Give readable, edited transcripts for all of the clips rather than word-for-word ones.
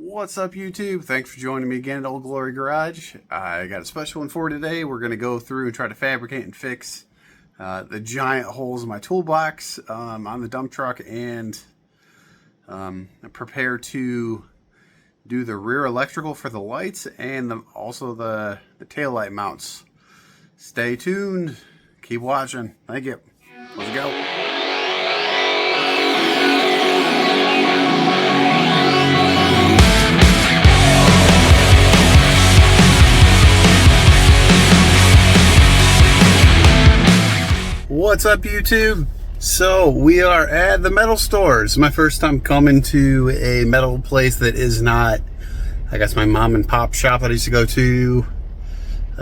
What's up, YouTube? Thanks for joining me again at Old Glory Garage. I got a special one for today. We're going to go through and try to fabricate and fix the giant holes in my toolbox on the dump truck, and prepare to do the rear electrical for the lights and also the tail light mounts. Stay tuned. Keep watching. Thank you. Let's go. What's up, YouTube? So we are at the metal store. It's my first time coming to a metal place that is not, I guess, my mom and pop shop that I used to go to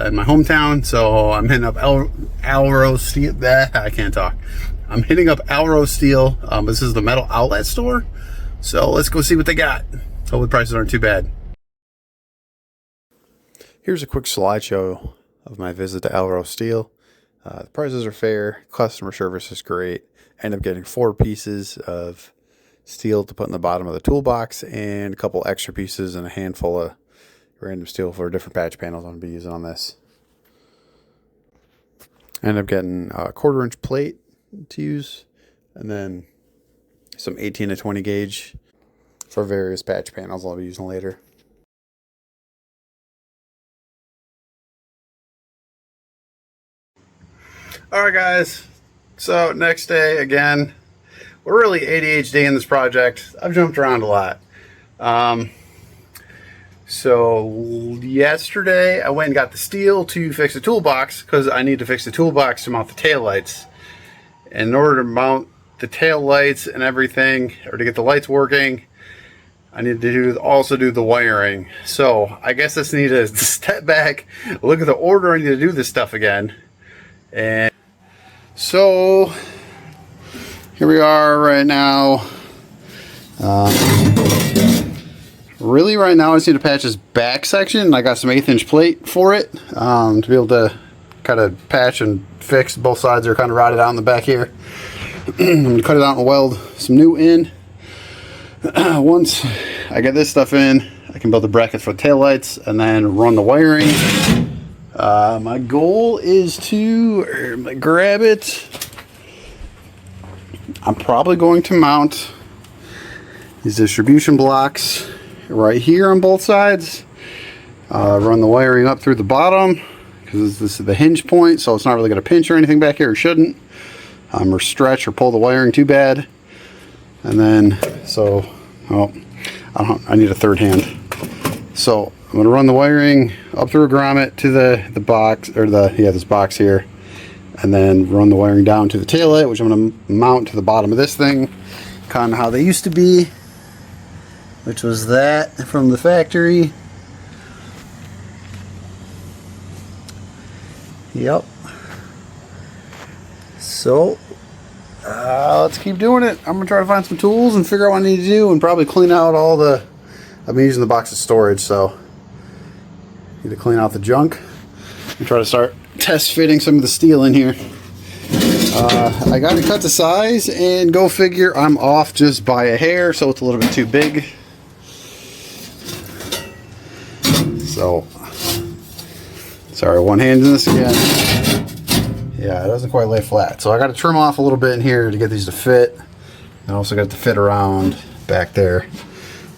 in my hometown. So I'm hitting up Alro Steel. I can't talk. I'm hitting up Alro Steel. This is the metal outlet store. So let's go see what they got. Hope the prices aren't too bad. Here's a quick slideshow of my visit to Alro Steel. The prices are fair, customer service is great. I end up getting 4 pieces of steel to put in the bottom of the toolbox and a couple extra pieces and a handful of random steel for different patch panels I'm going to be using on this. I end up getting a 1/4 inch plate to use, and then some 18 to 20 gauge for various patch panels I'll be using later. Alright guys, so next day again. We're really ADHD in this project. I've jumped around a lot. So yesterday I went and got the steel to fix the toolbox because I need to fix the toolbox to mount the taillights. And in order to mount the tail lights and everything, or to get the lights working, I need to also do the wiring. So I guess I just need to step back, look at the order I need to do this stuff again. And so here we are right now. Really right now I just need to patch this back section. I got some 1/8 inch plate for it to be able to kind of patch and fix. Both sides are kind of rotted out in the back here. I'm going to cut it out and weld some new in. Once I get this stuff in, I can build the brackets for the tail lights and then run the wiring. My goal is to grab it. I'm probably going to mount these distribution blocks right here on both sides. Run the wiring up through the bottom because this is the hinge point, so it's not really going to pinch or anything back here. It shouldn't, or stretch or pull the wiring too bad. And then, so, oh, I need a third hand. So I'm going to run the wiring up through a grommet to the box, or this box here, and then run the wiring down to the taillight, which I'm going to mount to the bottom of this thing, kind of how they used to be, which was that from the factory. Yep. So let's keep doing it. I'm going to try to find some tools and figure out what I need to do, and probably clean out all the, I've been using the box of storage, so need to clean out the junk and try to start test fitting some of the steel in here. I got to cut the size, and go figure I'm off just by a hair, so it's a little bit too big. So, sorry, one hand in this again. Yeah, it doesn't quite lay flat. So I got to trim off a little bit in here to get these to fit. I also got to fit around back there.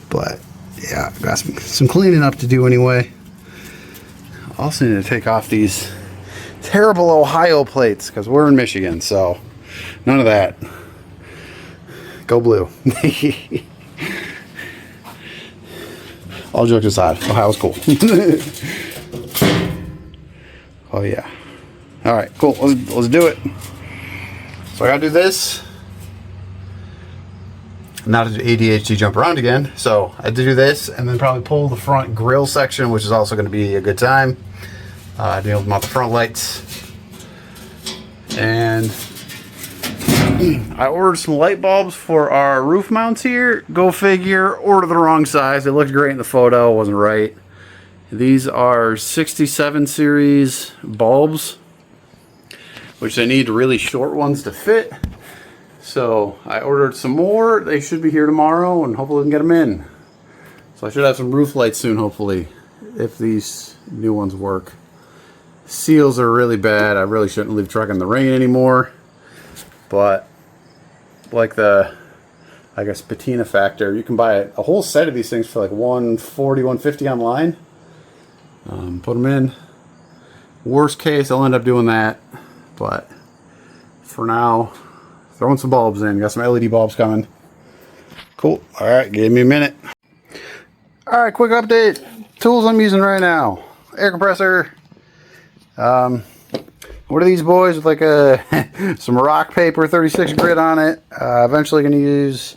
But yeah, I've got some cleaning up to do anyway. Also need to take off these terrible Ohio plates because we're in Michigan, so none of that. Go blue. All jokes aside, Ohio's cool. Oh yeah. All right, cool. Let's do it. So I gotta do this. Not to ADHD jump around again, so I had to do this and then probably pull the front grill section, which is also going to be a good time to be able to mount the front lights. And I ordered some light bulbs for our roof mounts here. Go figure, order the wrong size. It looked great in the photo, it wasn't right. These are 67 series bulbs, which they need really short ones to fit. So I ordered some more. They should be here tomorrow, and hopefully we can get them in. So I should have some roof lights soon, hopefully, if these new ones work. Seals are really bad. I really shouldn't leave the truck in the rain anymore. But like the, I guess, Patina Factor, you can buy a whole set of these things for like $140, $150 online. Put them in. Worst case, I'll end up doing that. But for now, throwing some bulbs in. Got some LED bulbs coming. Cool. All right, give me a minute. All right, quick update. Tools I'm using right now. Air compressor. What are these boys with like a some rock paper 36 grit on it. Eventually going to use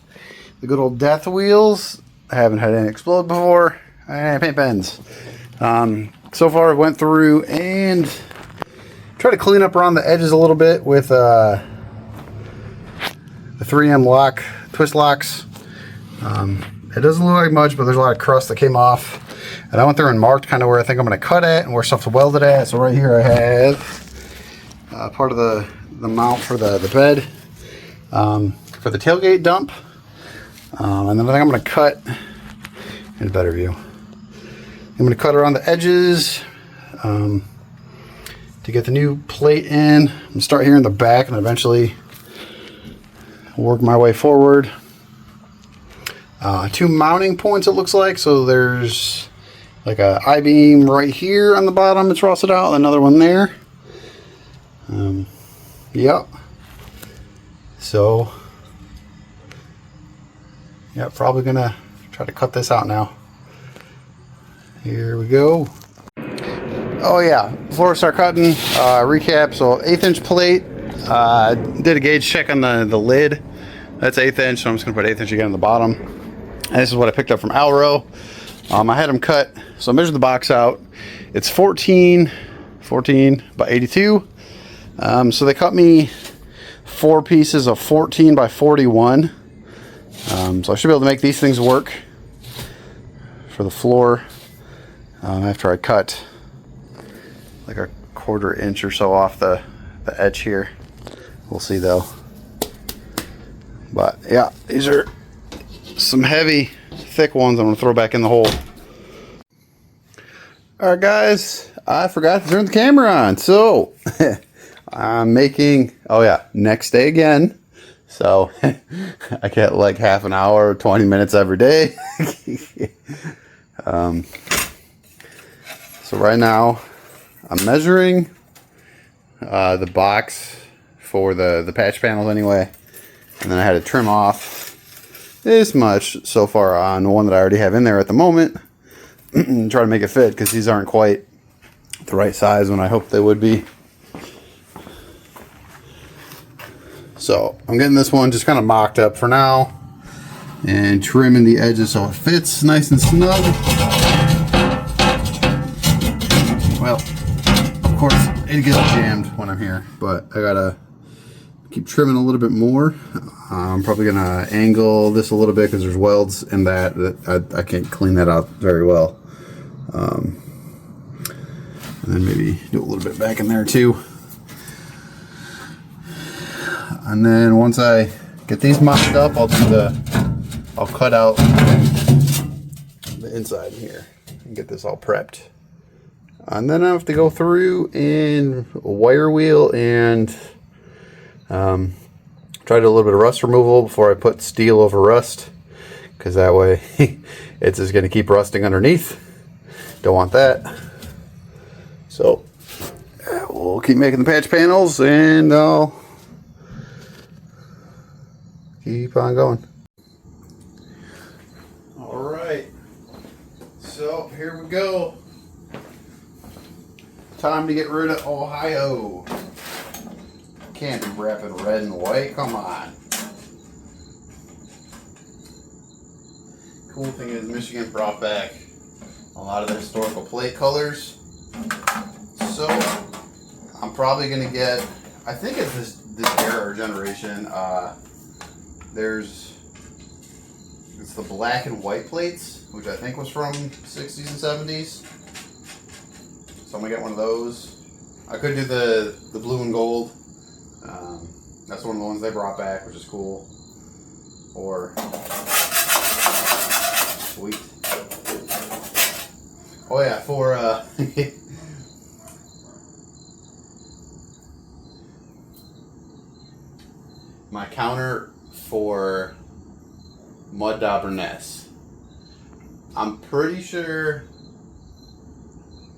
the good old death wheels. I haven't had any explode before. Paint pens. So far I went through and tried to clean up around the edges a little bit with the 3M lock, twist locks. It doesn't look like much, but there's a lot of crust that came off. And I went through and marked kind of where I think I'm going to cut at and where stuff's welded at. So right here I have part of the mount for the bed for the tailgate dump. And then I think I'm going to cut in a better view. I'm going to cut around the edges to get the new plate in. I'm going to start here in the back and eventually work my way forward. 2 mounting points it looks like. So there's like a I-beam right here on the bottom. It's rusted out. Another one there. Yep. So, yeah, probably gonna try to cut this out now. Here we go. Oh yeah, before I start cutting, recap. So 1/8 inch plate. Did a gauge check on the lid. That's 1/8 inch, so I'm just gonna put 1/8 inch again on the bottom. And this is what I picked up from Alro. I had them cut, so I measured the box out. It's 14 by 82. So they cut me 4 pieces of 14 by 41. So I should be able to make these things work for the floor after I cut like a 1/4 inch or so off the edge here. We'll see though. But yeah, these are some heavy, thick ones I'm going to throw back in the hole. Alright guys, I forgot to turn the camera on. So, I'm making, oh yeah, next day again. So, I get like half an hour, 20 minutes every day. So right now, I'm measuring the box for the patch panels anyway. And then I had to trim off this much so far on the one that I already have in there at the moment. Try to make it fit because these aren't quite the right size when I hoped they would be. So I'm getting this one just kind of mocked up for now and trimming the edges so it fits nice and snug. Well, of course it gets jammed when I'm here, but I gotta keep trimming a little bit more. I'm probably gonna angle this a little bit because there's welds in that I can't clean that out very well. And then maybe do a little bit back in there too. And then once I get these mocked up, I'll cut out the inside here and get this all prepped. And then I have to go through and wire wheel and try to do a little bit of rust removal before I put steel over rust, because that way it's just going to keep rusting underneath. Don't want that. So we'll keep making the patch panels and I'll keep on going. Alright, so here we go. Time to get rid of Ohio. Can't be wrapping red and white, come on. Cool thing is Michigan brought back a lot of their historical plate colors. So I'm probably gonna get, I think it's this era or generation, it's the black and white plates, which I think was from 60s and 70s. So I'm gonna get one of those. I could do the blue and gold. That's one of the ones they brought back, which is cool. Or sweet. Oh yeah, for my counter for mud dauber nests. I'm pretty sure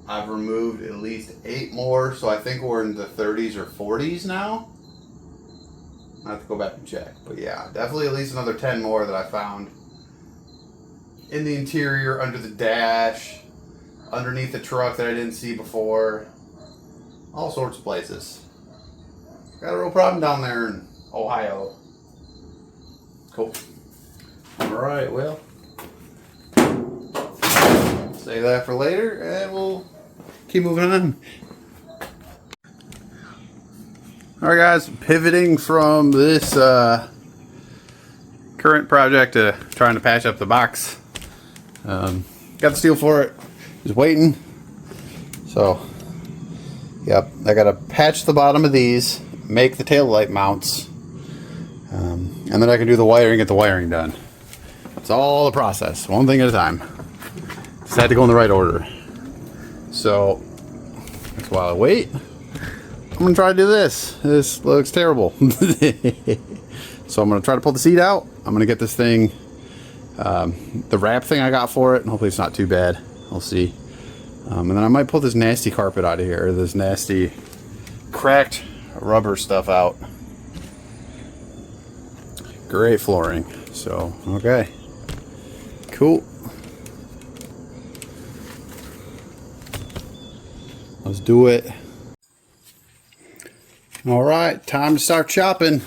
I've removed at least 8 more, so I think we're in the 30s or 40s now. I have to go back and check, but yeah, definitely at least another 10 more that I found in the interior, under the dash, underneath the truck that I didn't see before, all sorts of places. Got a real problem down there in Ohio. Cool. Alright, well, save that for later and we'll keep moving on. Alright guys, pivoting from this current project to trying to patch up the box. Got the steel for it, just waiting. So, yep, I gotta patch the bottom of these, make the tail light mounts, and then I can do the wiring, get the wiring done. It's all a process, one thing at a time. Just had to go in the right order. So, that's while I wait, I'm gonna try to do this. This looks terrible. So I'm gonna try to pull the seat out. I'm gonna get this thing, the wrap thing I got for it, and hopefully it's not too bad. I'll see. And then I might pull this nasty carpet out of here, this nasty cracked rubber stuff out. Great flooring. So, okay. Cool. Let's do it. All right, time to start chopping.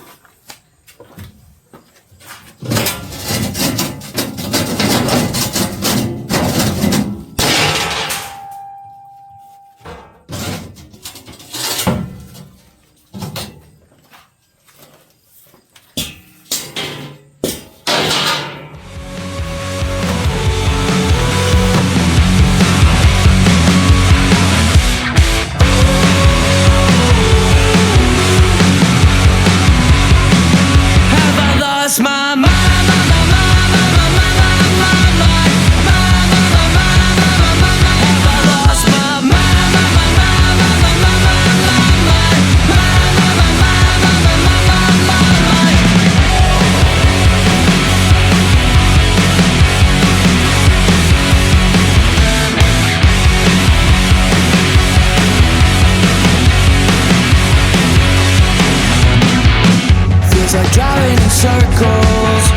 Circles,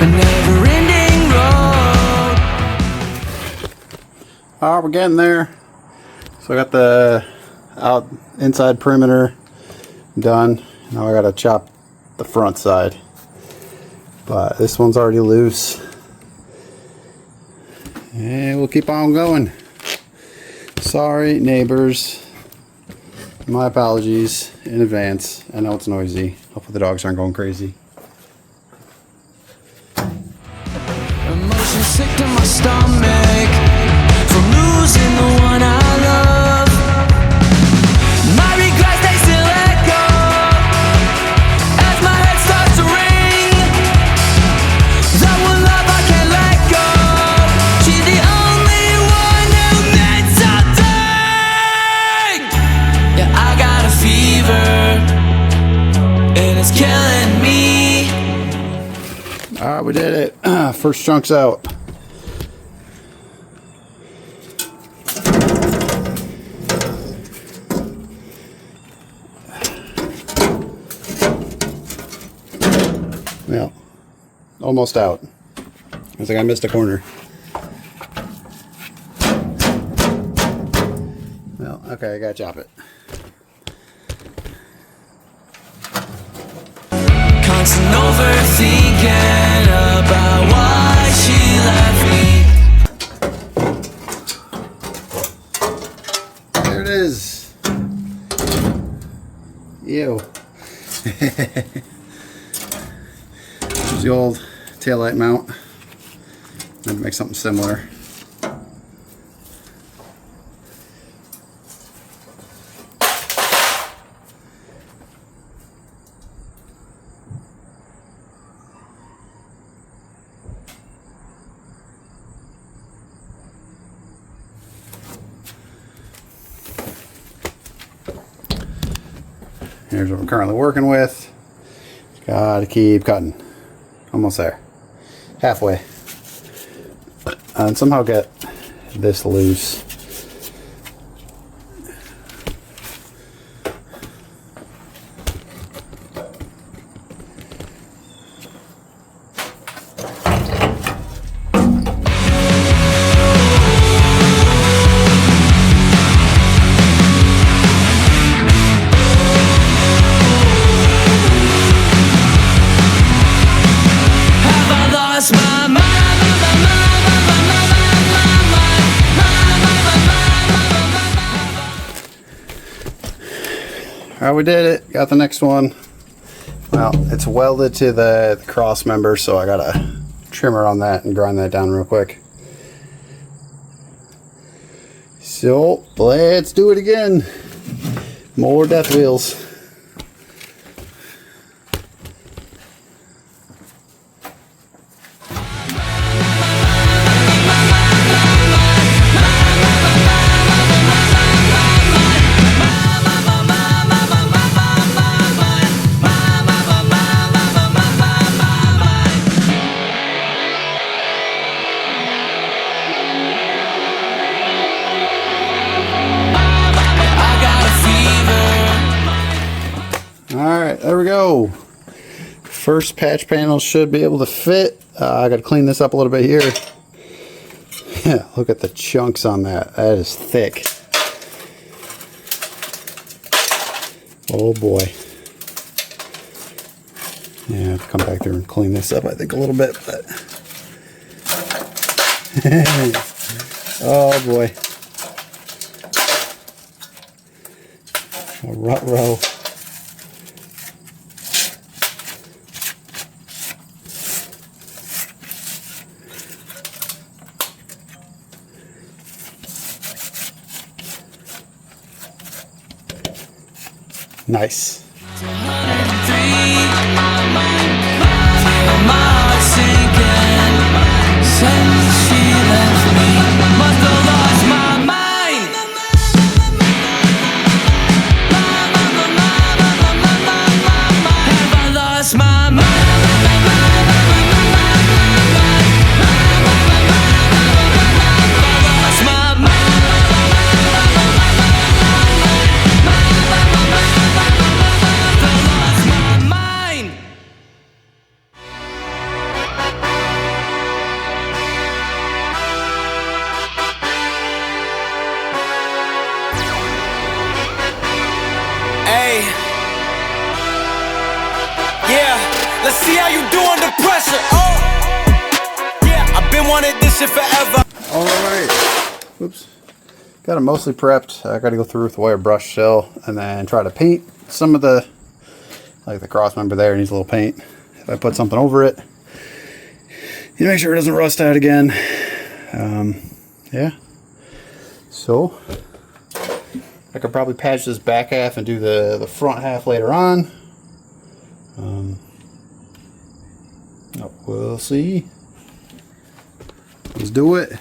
a never-ending road. Alright, we're getting there. So I got the inside perimeter done. Now I gotta chop the front side. But this one's already loose. And we'll keep on going. Sorry, neighbors. My apologies in advance. I know it's noisy. Hopefully the dogs aren't going crazy. Emotion sick to my stomach from losing the one I love. My regrets, they still echo as my head starts to ring. That one love I can't let go. She's the only one who meant something. Yeah, I got a fever and it's killing me. Alright, we did it. First chunk's out. Well, almost out. Looks like I missed a corner. Well, okay, I gotta chop it. Constant overthinking about why she left me. There it is. Ew. There's the old taillight mount. I'm gonna make something similar. Here's what we're currently working with. Gotta keep cutting. Almost there. Halfway. And somehow get this loose. Alright, we did it. Got the next one. Well, it's welded to the cross member, so I got a trimmer on that and grind that down real quick. So, let's do it again. More death wheels. Alright, there we go. First patch panel should be able to fit. I got to clean this up a little bit here. Yeah, look at the chunks on that. That is thick. Oh boy. Yeah, I have to come back there and clean this up, I think, a little bit. But oh boy. A rut row. Nice. Let's see how you do under pressure. Oh, yeah, I've been wanting this shit forever. All right. Oops. Got it mostly prepped. I got to go through with the wire brush still, and then try to paint some of the, like the cross member there needs a little paint. If I put something over it, you make sure it doesn't rust out again. Yeah. So I could probably patch this back half and do the front half later on. We'll see. Let's do it.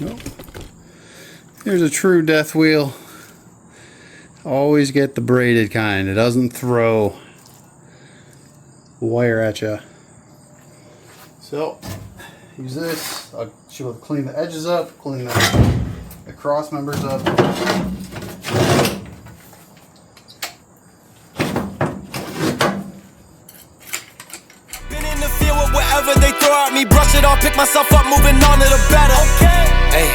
Nope. Here's a true death wheel. Always get the braided kind. It doesn't throw wire at you. So use this. I'll show to clean the edges up, clean the cross members up. Been in the field with whatever they throw at me, brush it off, pick myself up, moving on to the better. Okay. Hey.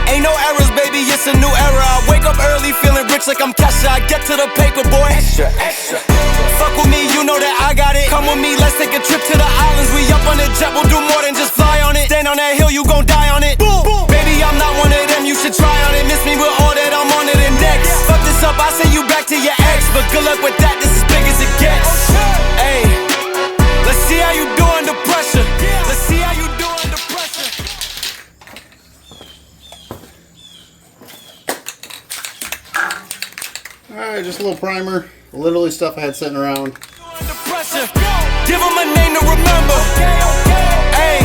Ain't no errors, baby, it's a new era. I wake up early, feeling rich like I'm Kesha. I get to the paper, boy. Extra, extra. Fuck with me, you know that I got it. Come with me, let's take a trip to the islands. We up on the jet, we'll do more than just fly on it. Stand on that hill, you gon' die on it. Boom, boom. Baby, I'm not one of them, you should try on it. Miss me with all that, I'm on to the next. Fuck this up, I send you back to your ex. But good luck with that, this is big as it gets. Hey, let's see how you do under pressure. Let's see how you do under pressure. Alright, just a little primer. Literally stuff I had sitting around. Under pressure. Give them a name to remember. Hey,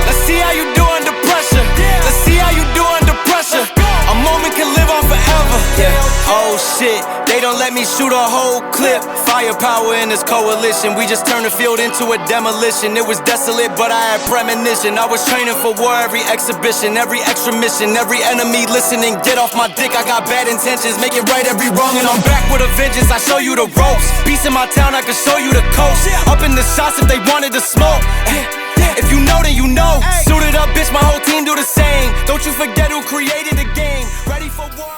let's see how you do under pressure. Let's see how you do under pressure. A moment can live on forever. Yeah. Oh shit, they don't let me shoot a whole clip. Firepower in this coalition. We just turned the field into a demolition. It was desolate, but I had premonition. I was training for war every exhibition, every extra mission, every enemy listening. Get off my dick, I got bad intentions. Make it right every wrong, and I'm back with a vengeance. I show you the ropes. Peace in my town, I can show you the coast. Up in the shots if they wanted to smoke. If you know, then you know. Suited up, bitch, my whole team do the same. Don't you forget who created the game. Ready for war.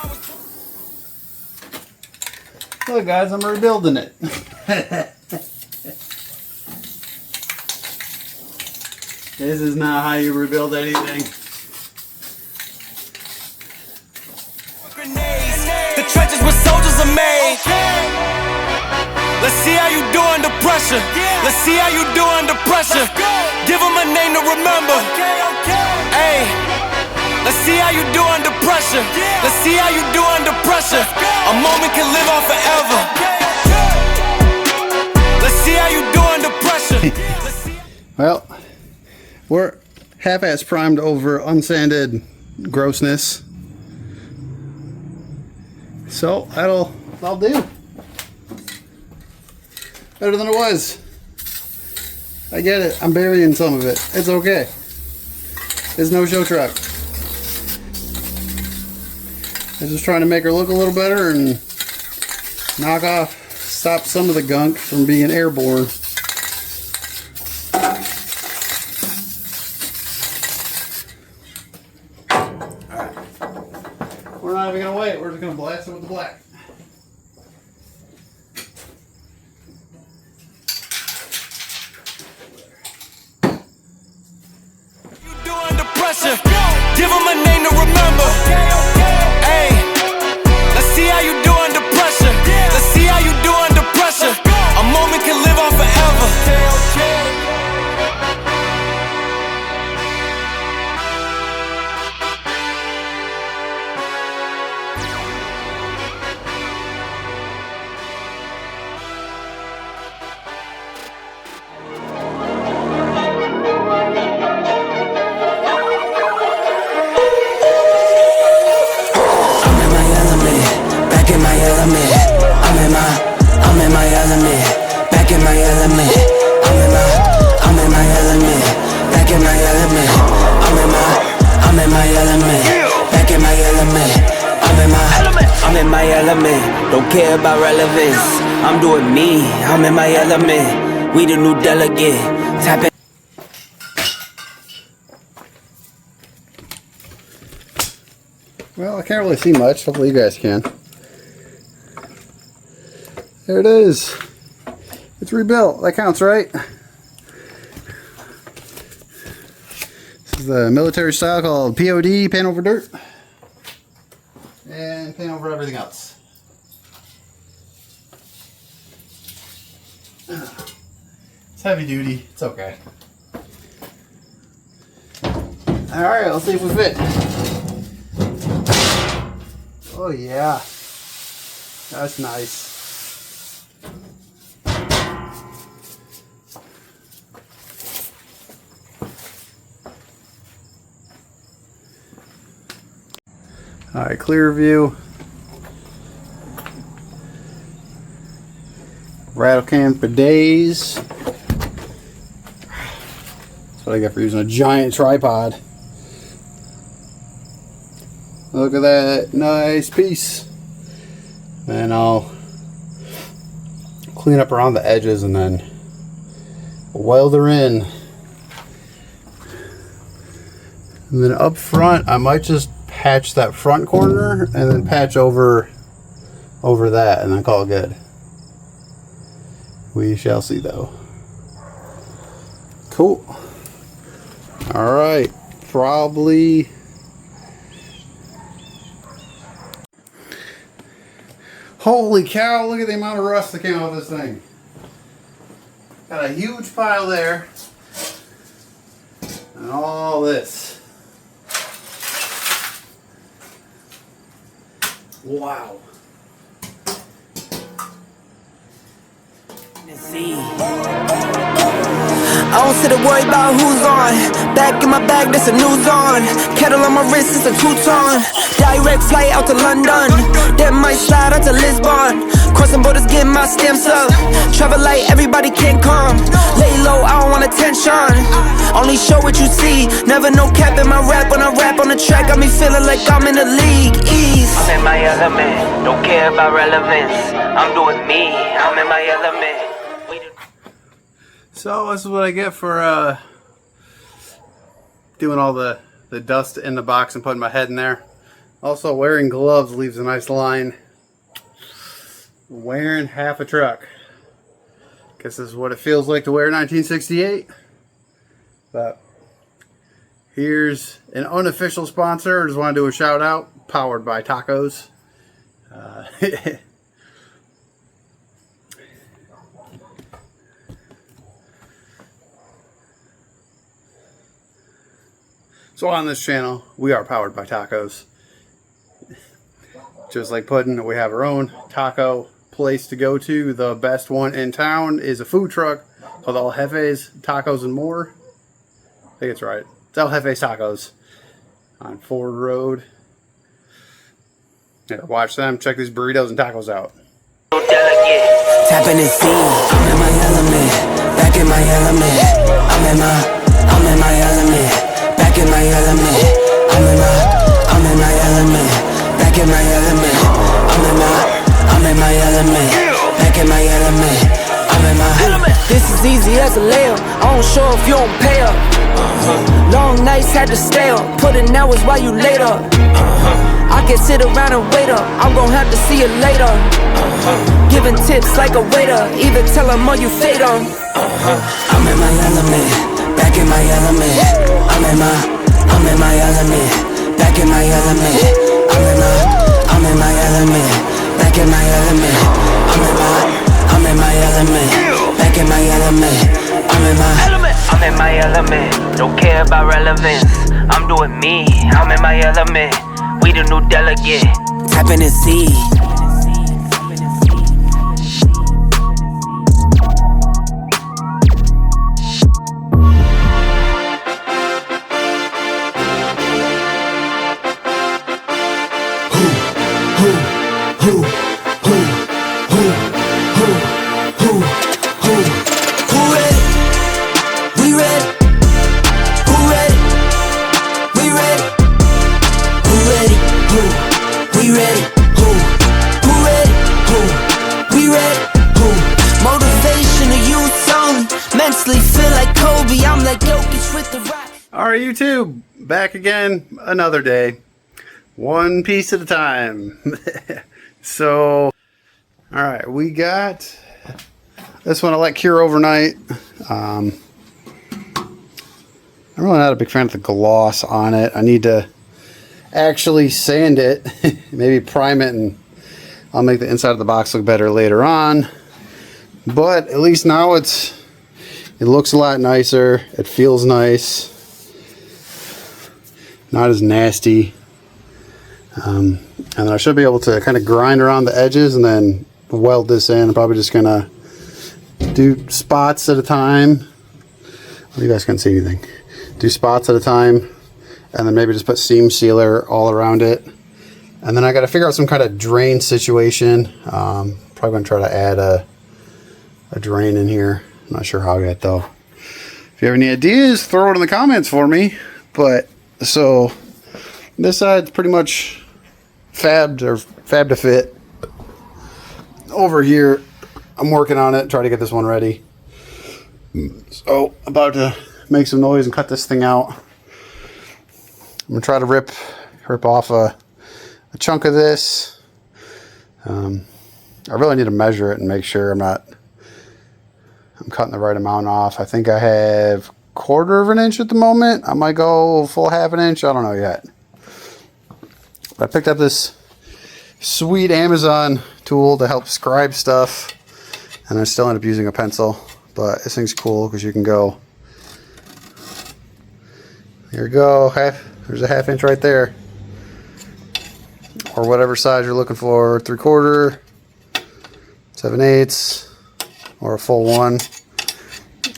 Look guys, I'm rebuilding it. This is not how you rebuild anything. The trenches where soldiers are made. Let's see how you do under pressure. Let's see how you do under pressure. Give them a name to remember. Hey, let's see how you do under pressure. Let's see how you do under pressure. A moment can live on forever. Let's see how you do under pressure. Well, we're half-ass primed over unsanded grossness. So that'll do. Better than it was. I get it. I'm burying some of it. It's okay. It's no show truck. I'm just trying to make her look a little better and stop some of the gunk from being airborne. Alright. We're not even going to wait. We're just going to blast it with the black. Give them a name to remember. Hey, let's see how you do under pressure. Let's see how you do under pressure. A moment can live on forever. Don't care about relevance. I'm doing me. I'm in my element. We the new delegate. Tap it. Well, I can't really see much. Hopefully you guys can. There it is. It's rebuilt. That counts, right? This is the military style called POD, paint over dirt. And paint over everything else. It's heavy duty. It's okay. Alright, let's see if we fit. Oh yeah. That's nice. Alright, clear view. Rattle can for days. That's what I get for using a giant tripod. Look at that nice piece. Then I'll clean up around the edges and then weld her in. And then up front, I might just patch that front corner and then patch over that and then call it good. We shall see though. Cool. All right, probably. Holy cow, look at the amount of rust that came out of this thing. Got a huge pile there. And all this. Wow. I don't sit and worry about who's on. Back in my bag, that's a new on. Kettle on my wrist, it's a two-ton. Direct flight out to London. Then might slide out to Lisbon. Crossing borders, getting my stamps up. Travel light, everybody can't come. Lay low, I don't want attention. Only show what you see. Never no cap in my rap. When I rap on the track, got me feeling like I'm in the league. Ease. I'm in my element. Don't care about relevance. I'm doing me. I'm in my element. So this is what I get for doing all the dust in the box and putting my head in there. Also, wearing gloves leaves a nice line. Wearing half a truck. Guess this is what it feels like to wear 1968. But here's an unofficial sponsor. I just want to do a shout out. Powered by tacos. So on this channel, we are powered by tacos. Just like Puddin', we have our own taco place to go to. The best one in town is a food truck called El Hefe's Tacos and More. I think it's right. It's El Hefe's Tacos on Ford Road. Yeah, watch them. Check these burritos and tacos out. Tapping and see, I'm in my element. Back in my element. I'm in my element. Back in my element. I'm in my element. Back in my element. I'm in my element. Back in my element. I'm in my element. This is easy as a layup. I don't show if you don't pay up. Long nights had to stay up. Putting hours while you later. I can sit around and wait up. I'm gon' have to see you later. Giving tips like a waiter. Either tell them or you fade them. I'm in my element. Back in my element. I'm in my element. Back in my element. I'm in my element. Back in my element. I'm in my element. Back in my element. I'm in my element. Don't care about relevance. I'm doing me. I'm in my element. We the new delegate. Tapping and see. Alright, YouTube, back again, another day, one piece at a time. So, alright, we got this one I let cure overnight. I'm really not a big fan of the gloss on it. I need to actually sand it, maybe prime it, and I'll make the inside of the box look better later on. But at least now it looks a lot nicer. It feels nice. Not as nasty. And then I should be able to kind of grind around the edges and then weld this in. I'm probably just gonna do spots at a time. Well, you guys can't see anything. Do spots at a time, and then maybe just put seam sealer all around it, And then I got to figure out some kind of drain situation. Probably going to try to add a drain in here. I'm not sure how yet though. If you have any ideas, throw it in the comments for me. But so this side's pretty much fab to fit. Over here, I'm working on it, try to get this one ready. So about to make some noise and cut this thing out. I'm gonna try to rip off a chunk of this. I really need to measure it and make sure I'm cutting the right amount off. I think I have 1/4 of an inch at the moment. I might go full 1/2 inch. I don't know yet. But I picked up this sweet Amazon tool to help scribe stuff, and I still end up using a pencil. But this thing's cool because you can go. Here we go. There's a 1/2 inch right there, or whatever size you're looking for. 3/4, 7/8, or a full one.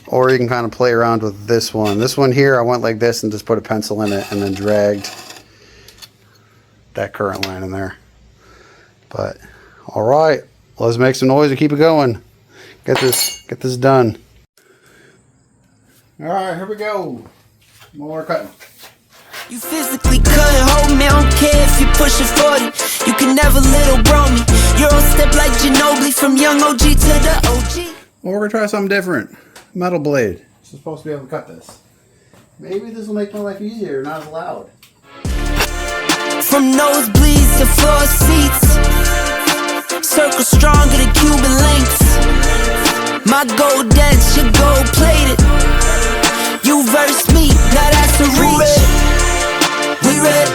Or you can kind of play around with this one. This one here, I went like this and just put a pencil in it and then dragged that current line in there. But all right, let's make some noise and keep it going. Get this done. All right, here we go. More cutting. You physically couldn't hold me, I don't care if you pushing 40. You can never little bro me. You're on step like Ginobili, from young OG to the OG. Well, we're gonna try something different. Metal blade. So supposed to be able to cut this. Maybe this will make my life easier, not as loud. From nosebleeds to floor seats, circle stronger than Cuban links. My gold dance, your gold plated. You verse me, now that's a reach. We ready?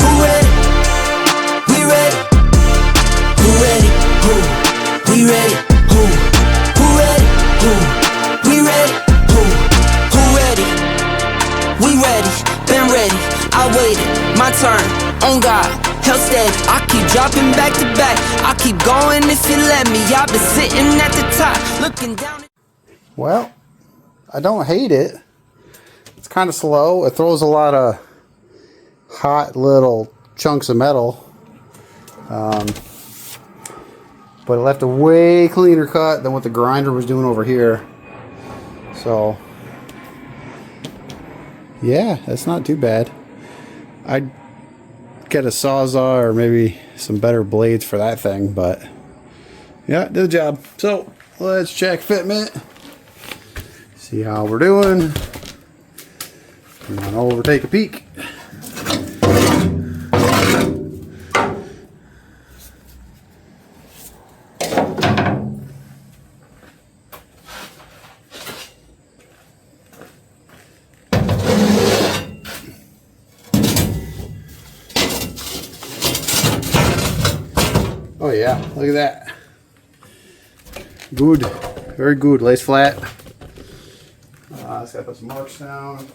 Who ready? We ready? Who ready? Who? We ready? Who? Who ready? Who? We ready? Who? Who ready? We ready? Been ready. I waited. My turn. On God. Held steady. I keep dropping back to back. I keep going if you let me. I've been sitting at the top, looking down. Well, I don't hate it. It's kind of slow. It throws a lot of hot little chunks of metal. But it left a way cleaner cut than what the grinder was doing over here. So, yeah, that's not too bad. I'd get a Sawzall or maybe some better blades for that thing, but yeah, did the job. So, let's check fitment. See how we're doing. Come on over, take a peek. Oh yeah, look at that. Good, very good. Lays flat. Just gotta put some marks down.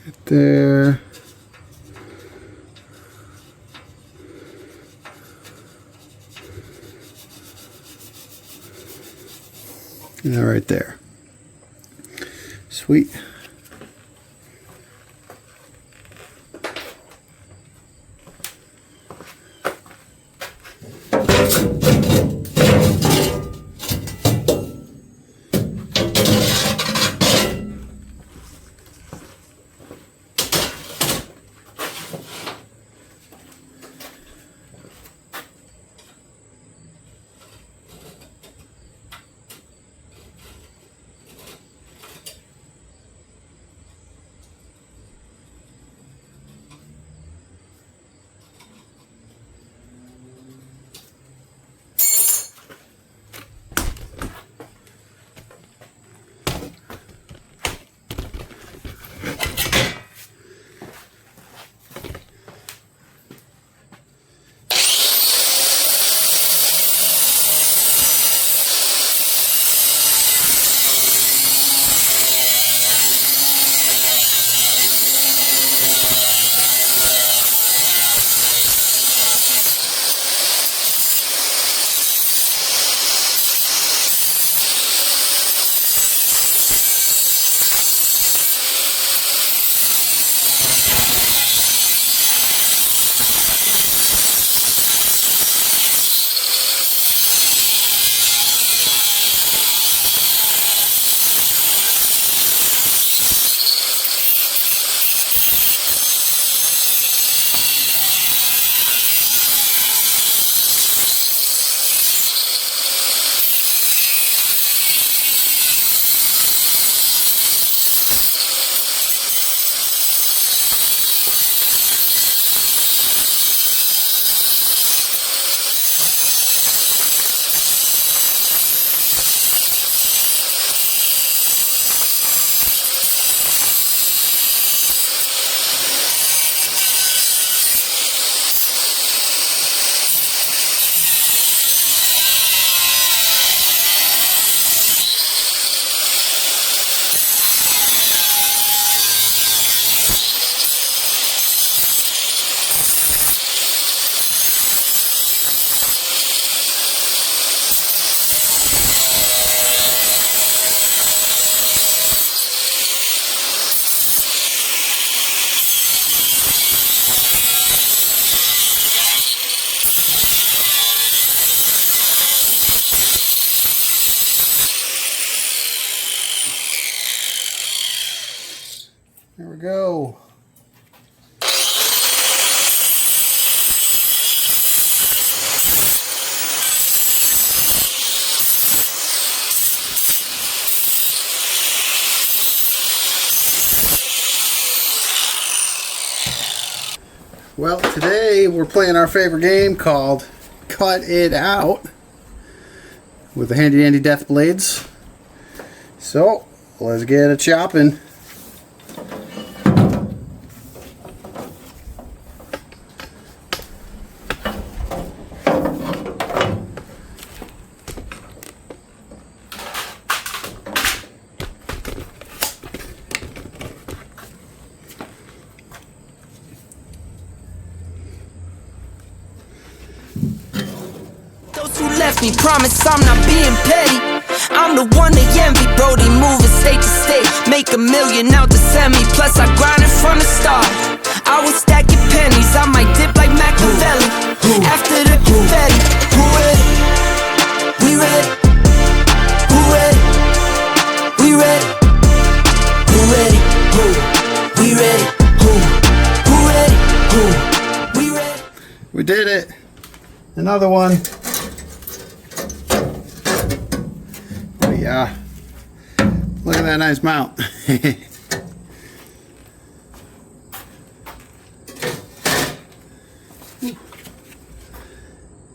Right there. Yeah, right there. Sweet. we go. Well, today we're playing our favorite game called Cut It Out with the handy dandy death blades. So let's get it chopping. Those who left me promise I'm not being petty. I'm the one they envy, Brody moving state to state. Make $1 million out the semi, plus I grinded from the start. I was stacking pennies, I might dip like Machiavelli. After the confetti, who ready? We ready. Who ready? We ready. Who ready? Who? We ready. Who? Who ready? Who? We ready. We did it. Another one. Yeah. Look at that nice mount.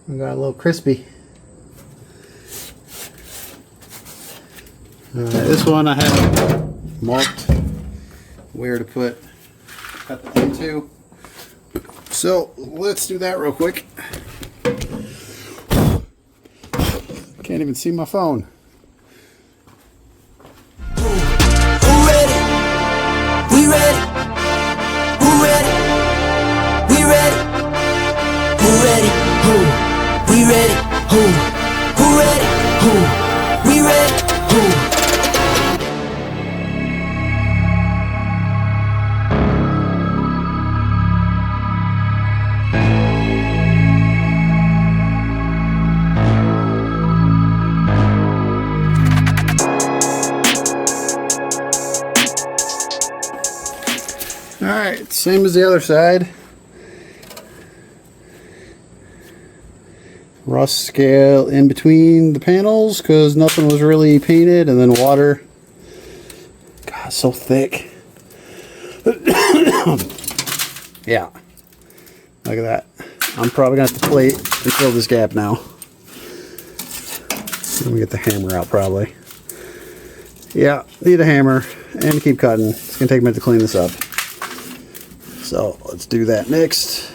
We got a little crispy. This one I have marked where to cut the into. So let's do that real quick. Can't even see my phone. Who ready? We ready. Who ready? We ready. Who ready? Who? We ready. Who? Who ready? Who? We ready. Who? Alright, same as the other side. Rust scale in between the panels because nothing was really painted, and then water. God, so thick. Yeah. Look at that. I'm probably going to have to plate and fill this gap now. Let me get the hammer out probably. Yeah, need a hammer and to keep cutting. It's going to take a minute to clean this up. So let's do that next.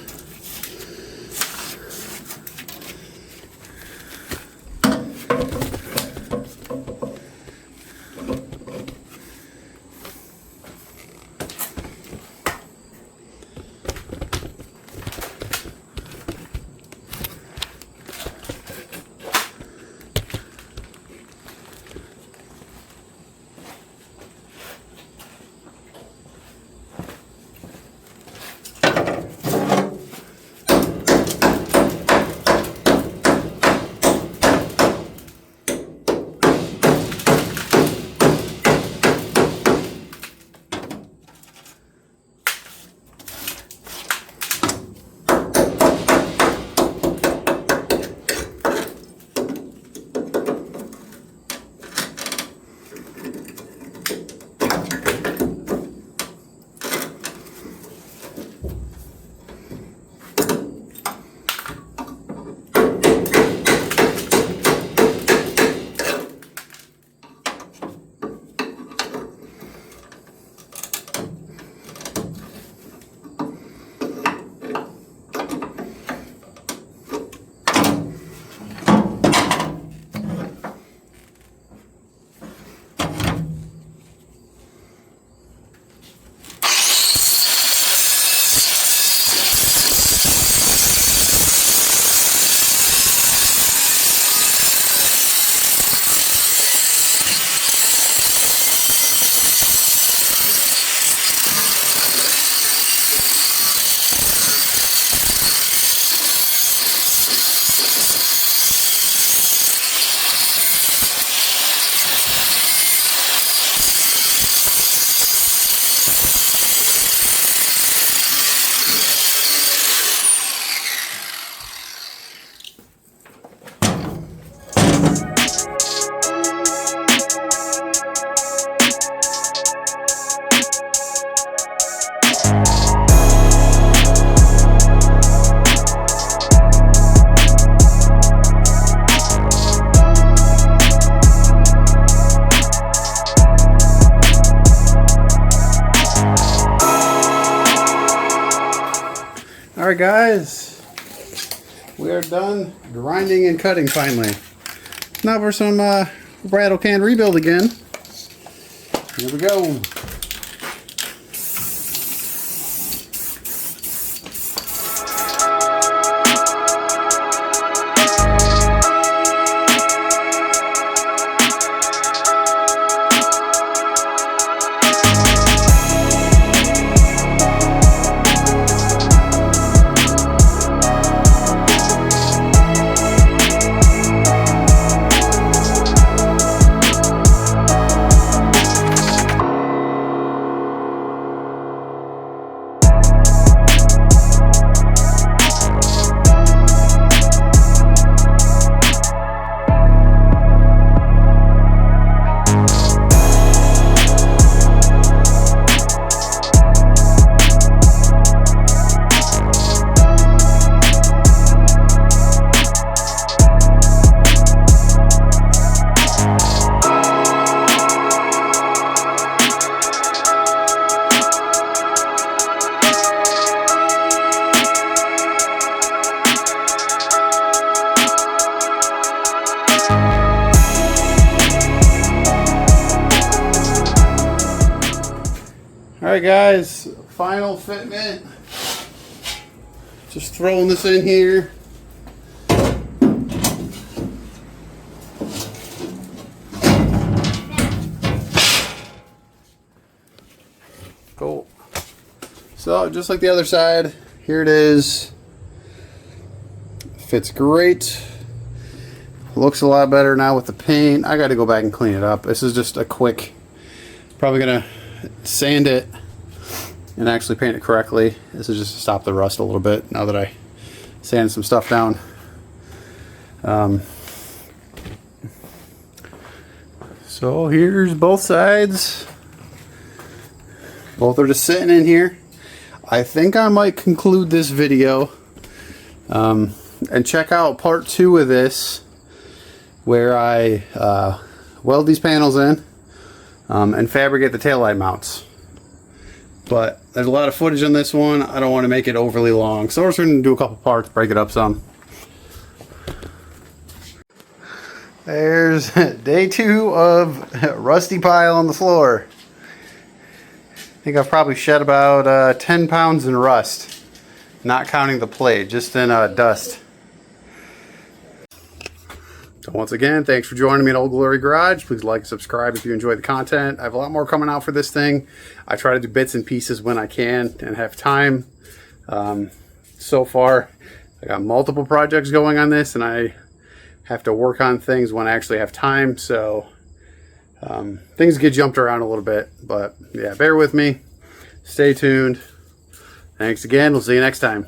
All right, guys, we are done grinding and cutting finally. Now for some rattle can rebuild again. Here we go. Alright guys, final fitment. Just throwing this in here. Cool. So just like the other side, here it is. Fits great. Looks a lot better now with the paint. I got to go back and clean it up. This is just a quick, probably gonna sand it and actually paint it correctly. This is just to stop the rust a little bit now that I sanded some stuff down. So here's both sides. Both are just sitting in here. I think I might conclude this video and check out part 2 of this, where I weld these panels in and fabricate the taillight mounts. But there's a lot of footage on this one. I don't want to make it overly long, so we're just going to do a couple parts, break it up some. There's day 2 of rusty pile on the floor. I think I've probably shed about 10 pounds in rust, not counting the plate, just in dust. So once again, thanks for joining me at Old Glory Garage. Please like and subscribe if you enjoy the content. I have a lot more coming out for this thing. I try to do bits and pieces when I can and have time. So far, I got multiple projects going on this, and I have to work on things when I actually have time. So things get jumped around a little bit, but yeah, bear with me. Stay tuned. Thanks again. We'll see you next time.